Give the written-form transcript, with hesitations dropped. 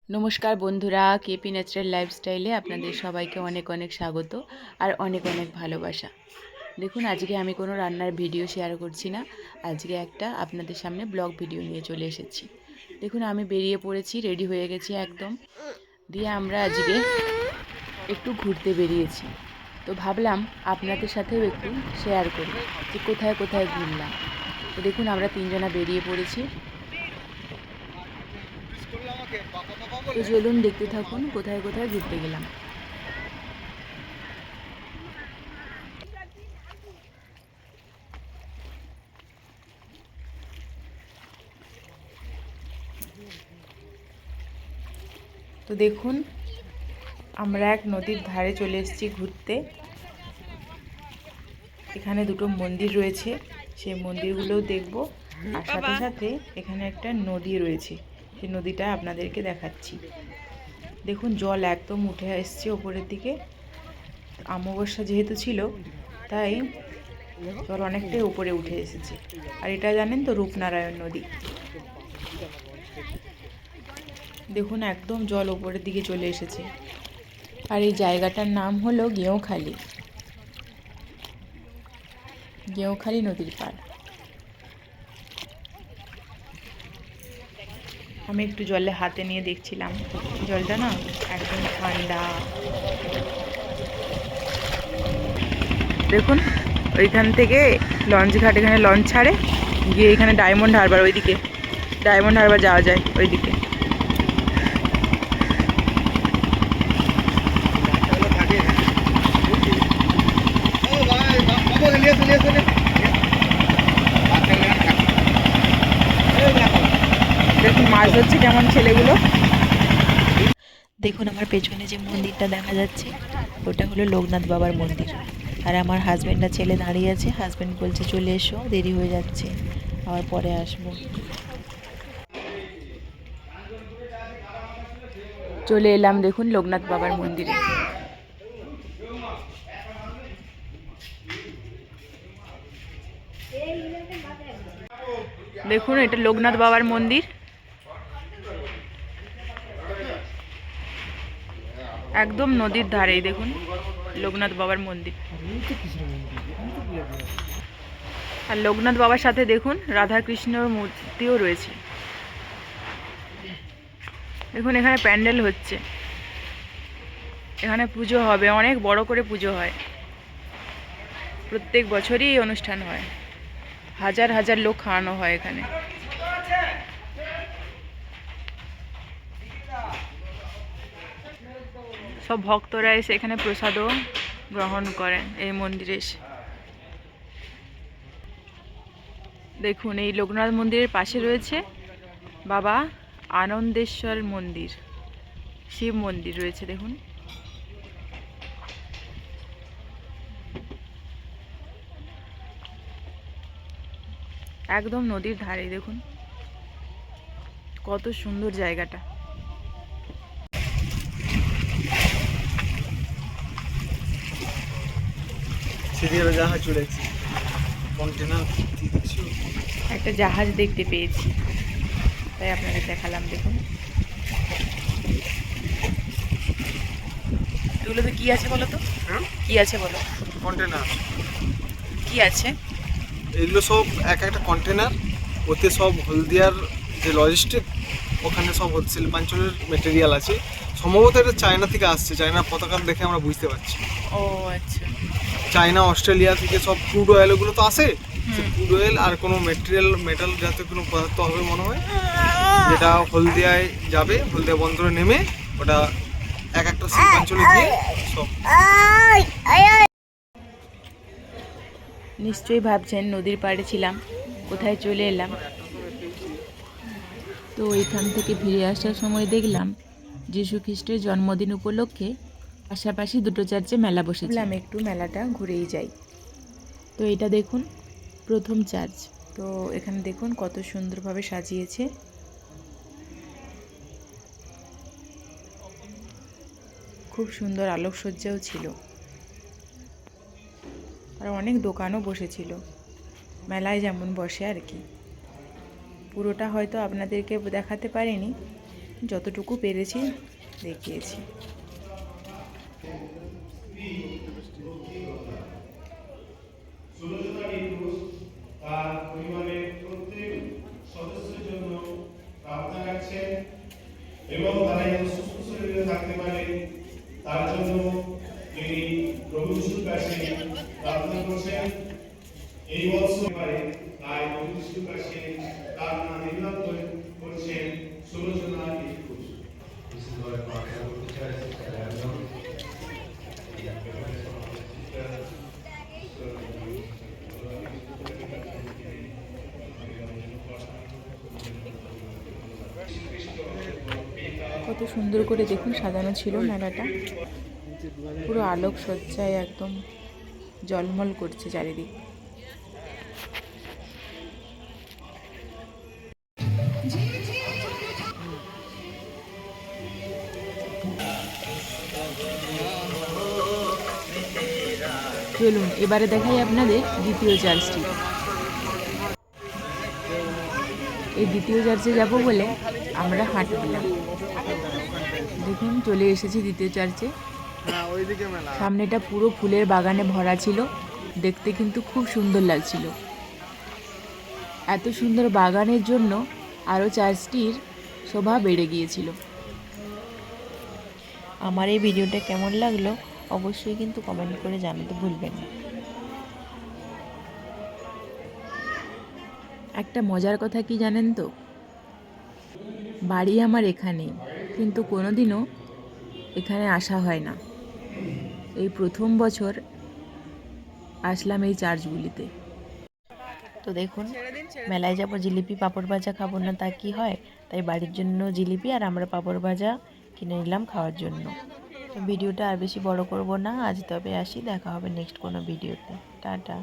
নমস্কার বন্ধুরা, KP natural লাইফস্টাইলে আপনাদের সবাইকে অনেক অনেক স্বাগত আর অনেক অনেক ভালোবাসা। দেখুন, আজকে আমি কোনো রান্নার ভিডিও শেয়ার করছি না। আজকে একটা আপনাদের সামনে ব্লগ ভিডিও নিয়ে চলে এসেছি। দেখুন, আমি বেরিয়ে পড়েছি, রেডি হয়ে গেছি একদম। দিয়ে আমরা আজকে একটু ঘুরতে বেরিয়েছি। তো ভাবলাম আপনাদের সাথেও একটু শেয়ার করি যে কোথায় কোথায় ঘুরলাম। তো দেখুন, আমরা তিনজনা বেরিয়ে পড়েছি। তো চলুন দেখতে থাকুন কোথায় কোথায় ঘুরতে গেলাম। তো দেখুন, আমরা এক নদীর ধারে চলে এসেছি ঘুরতে। এখানে দুটো মন্দির রয়েছে, সেই মন্দিরগুলোও দেখব। আর সাথে সাথে এখানে একটা নদী রয়েছে, সেই নদীটা আপনাদেরকে দেখাচ্ছি। দেখুন, জল একদম উঠে এসছে ওপরের দিকে। অমাবস্যা যেহেতু ছিল, তাই জল অনেকটাই উপরে উঠে এসেছে। আর এটা জানেন তো, রূপনারায়ণ নদী। দেখুন, একদম জল ওপরের দিকে চলে এসেছে। আর এই জায়গাটার নাম হলো গেঁওখালি, গেঁওখালি নদীর পাড়। আমি একটু জলে হাতে নিয়ে দেখছিলাম, জলটা না একদম ঠান্ডা। দেখুন, ওইখান থেকে লঞ্চ ঘাট, এখানে লঞ্চ ছাড়ে, গিয়ে এখানে ডায়মন্ড হারবার, ওইদিকে ডায়মন্ড হারবার যাওয়া যায় ওইদিকে। দেখুন মাছ ধরছে কেমন ছেলেগুলো। দেখুন, আমার পেছনে যে মন্দিরটা দেখা যাচ্ছে ওটা হলো লোকনাথ বাবার মন্দির। আর আমার হাজব্যান্ড আর ছেলে দাঁড়িয়ে আছে। হাজব্যান্ড বলছে চলে এসো, দেরি হয়ে যাচ্ছে, আবার পরে আসবো। চলে এলাম দেখুন লোকনাথ বাবার মন্দিরে। দেখুন, এটা লোকনাথ বাবার মন্দির, একদম নদীর ধারেই। দেখুন লোকনাথ বাবার মন্দির। আর লোকনাথ বাবার সাথে দেখুন রাধা কৃষ্ণর মূর্তিও রয়েছে। দেখুন, এখানে প্যান্ডেল হচ্ছে, এখানে পুজো হবে, অনেক বড় করে পুজো হয়। প্রত্যেক বছরই এই অনুষ্ঠান হয়, হাজার হাজার লোক খাওয়ানো হয় এখানে। সব ভক্তরা এসে এখানে প্রসাদও গ্রহণ করেন এই মন্দিরে এসে। দেখুন, এই লোকনাথ মন্দিরের পাশে রয়েছে বাবা আনন্দেশ্বর মন্দির, শিব মন্দির রয়েছে। দেখুন, একদম নদীর ধারে। দেখুন কত সুন্দর জায়গাটা। একটা জাহাজ দেখতে পেয়েছি, তাই আপনাদের দেখালাম। দেখুন এগুলোতে কি আছে বলো তো, কি আছে বলো? কন্টেনার। কি আছে? এগুলো সব এক একটা কন্টেনার, ওতে সব হলদিয়ার যে লজিস্টিক, ওখানে সব শিল্পাঞ্চলের মেটেরিয়াল আছে। সম্ভবত এটা চায়না থেকে আসছে, চায়নার পতাকা দেখে আমরা বুঝতে পারছি। ও আচ্ছা। চায়না, অস্ট্রেলিয়া থেকে সব ক্রুড অয়েল ওগুলো তো আসে। ক্রুড অয়েল আর কোনো মেটাল জাতীয় কোনো পদার্থ হবে মনে হয়, যেটা হলদিয়ায় যাবে, হলদিয়া বন্দরে নেমে ওটা এক একটা শিল্পাঞ্চলে গিয়ে সব। নিশ্চয়ই ভাবছেন নদীর পাড়ে ছিলাম, কোথায় চলে এলাম। তো এখান থেকে ফিরে আসার সময় দেখলাম যীশু খ্রিস্টের জন্মদিন উপলক্ষে পাশাপাশি দুটো চার্চে মেলা বসেছে। আমি একটু মেলাটা ঘুরেই যাই। তো এটা দেখুন প্রথম চার্চ। তো এখানে দেখুন কত সুন্দরভাবে সাজিয়েছে। খুব সুন্দর আলোকসজ্জাও ছিল, আর অনেক দোকানও বসেছিল, মেলায় যেমন বসে আর কি। পুরোটা হয়তো আপনাদেরকে দেখাতে পারিনি, যতটুকু পেরেছি দেখিয়েছি। তার পরিবারের প্রত্যেক সদস্যের জন্য প্রার্থনা রাখছেন এবং তারা যেন সুস্থ শরীরে থাকতে পারে তার জন্য তিনি প্রভু যিশুর কাছে প্রার্থনা করছেন। এই বছর পারে তাই প্রভু যিশুর কাছে প্রার্থনা নিবেদন করছেন সুলোচনা ইস্কুস। কত সুন্দর করে দেখুন সাজানো ছিল মেলাটা, পুরো আলোক সজ্জায় একদম ঝলমল করছে চারিদিক। চলুন এবারে দেখাই আপনাদের দ্বিতীয় চার্চটি। এই দ্বিতীয় চার্চে যাব বলে আমরা হাঁটা দিলাম। দেখুন চলে এসেছি দ্বিতীয় চার্চে। সামনেটা পুরো ফুলের বাগানে ভরা ছিল, দেখতে কিন্তু খুব সুন্দর লাগছিল। এত সুন্দর বাগানের জন্য আরও চার্চটির শোভা বেড়ে গিয়েছিল। আমার এই ভিডিওটা কেমন লাগলো অবশ্যই কিন্তু কমেন্ট করে জানাতে ভুলবেন না। একটা মজার কথা কি জানেন তো, বাড়ি আমার এখানেই, কিন্তু কোনোদিনও এখানে আসা হয় না। এই প্রথম বছর আসলাম এই চার্চগুলিতে। তো দেখুন, মেলায় যাবো জিলিপি পাঁপড় ভাজা খাবো না তা কি হয়, তাই বাড়ির জন্য জিলিপি আর আমরা পাঁপড় ভাজা কিনে নিলাম খাওয়ার জন্য। তো ভিডিওটা আর বেশি বড় করব না আজ, তবে আসি, দেখা হবে নেক্সট কোনো ভিডিওতে। টাটা।